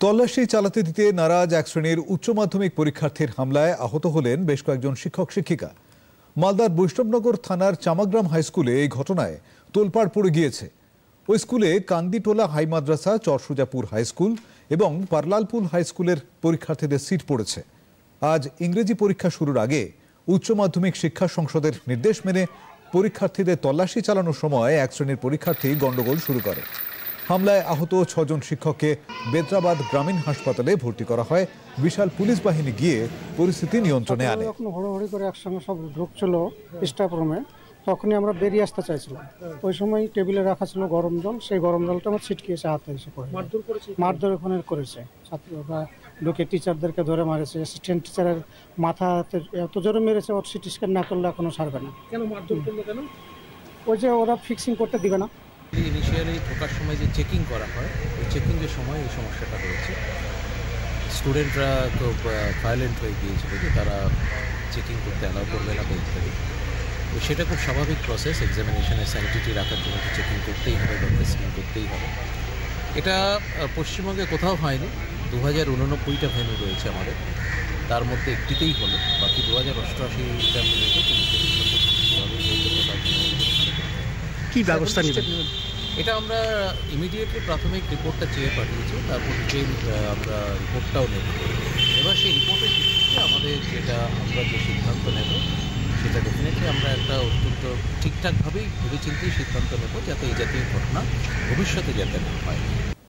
তল্লাশি চালাতে দিতে নারাজ এক শ্রেণীর উচ্চ মাধ্যমিক পরীক্ষার্থীর হামলায় আহত হলেন বেশ কয়েকজন শিক্ষক শিক্ষিকা। মালদার বৈষ্ণবনগর থানার চামাগ্রাম হাই স্কুলে এই ঘটনায় তোলপাড় পড়ে গিয়েছে। ওই স্কুলে কান্দিটোলা হাই মাদ্রাসা, চরসুজাপুর হাই স্কুল এবং পারলালপুর হাই স্কুলের পরীক্ষার্থীদের সিট পড়েছে। আজ ইংরেজি পরীক্ষা শুরুর আগে উচ্চ মাধ্যমিক শিক্ষা সংসদের নির্দেশ মেনে পরীক্ষার্থীদের তল্লাশি চালানোর সময় এক শ্রেণীর পরীক্ষার্থী গন্ডগোল শুরু করে। হামলায় আহত ৬ জন শিক্ষককে বেদ্রাবাদ গ্রামীণ হাসপাতালে ভর্তি করা হয়। বিশাল পুলিশ বাহিনী গিয়ে পরিস্থিতি নিয়ন্ত্রণে আনে। হড়হড়ি করে একসঙ্গে সব ঢুকছিল স্টাফ রুমে, তখনই আমরা বেরিয়ে আসতে চাইছিলাম। ওই সময় টেবিলে রাখা ছিল গরম জল, সেই গরম জলটা আমার ছিটকিয়েছে হাতে এসে পড়ে। মারধর ওখানে করেছে, ছাত্ররা ঢুকে টিচারদেরকে ধরে মারেছে। অ্যাসিস্ট্যান্ট টিচারের মাথা এত জোরে মেরেছে, ওর সিটি স্ক্যান না করলে এখনো সারবে না। কেন মারধর করলো? কেন? ওই যে ওরা ফিক্সিং করতে দিবে না। ইনিশিয়ালি ঢোকার সময় যে চেকিং করা হয়, ওই চেকিংয়ের সময় এই সমস্যাটা হয়েছে। স্টুডেন্টরা তো ভায়োলেন্ট হয়ে গিয়েছিল যে তারা চেকিং করতে অ্যালাউ করবে না ইত্যাদি। তো সেটা খুব স্বাভাবিক প্রসেস। এক্সামিনেশনের স্যানিটিটি রাখার জন্য তো চেকিং করতেই হবে বা টেস্টিং করতেই হবে। এটা পশ্চিমবঙ্গে কোথাও হয়নি। 2089টা ভেন্যু রয়েছে আমাদের, তার মধ্যে একটিতেই হলো। বাকি 2088টা ভেন্যুতে কি ব্যবস্থা নেবেন? এটা আমরা ইমিডিয়েটলি প্রাথমিক রিপোর্টটা চেয়ে পাঠিয়েছি, তারপর ডিটেইল আমরা রিপোর্টটাও নেব। এবার সেই রিপোর্টের ভিত্তিতে আমাদের আমরা যে সিদ্ধান্ত নেব সেটা ডেফিনেটলি আমরা একটা অত্যন্ত ঠিকঠাকভাবেই ভেবেচিন্তেই সিদ্ধান্ত নেব, যাতে এই জাতীয় ঘটনা ভবিষ্যতে যাতে না হয়।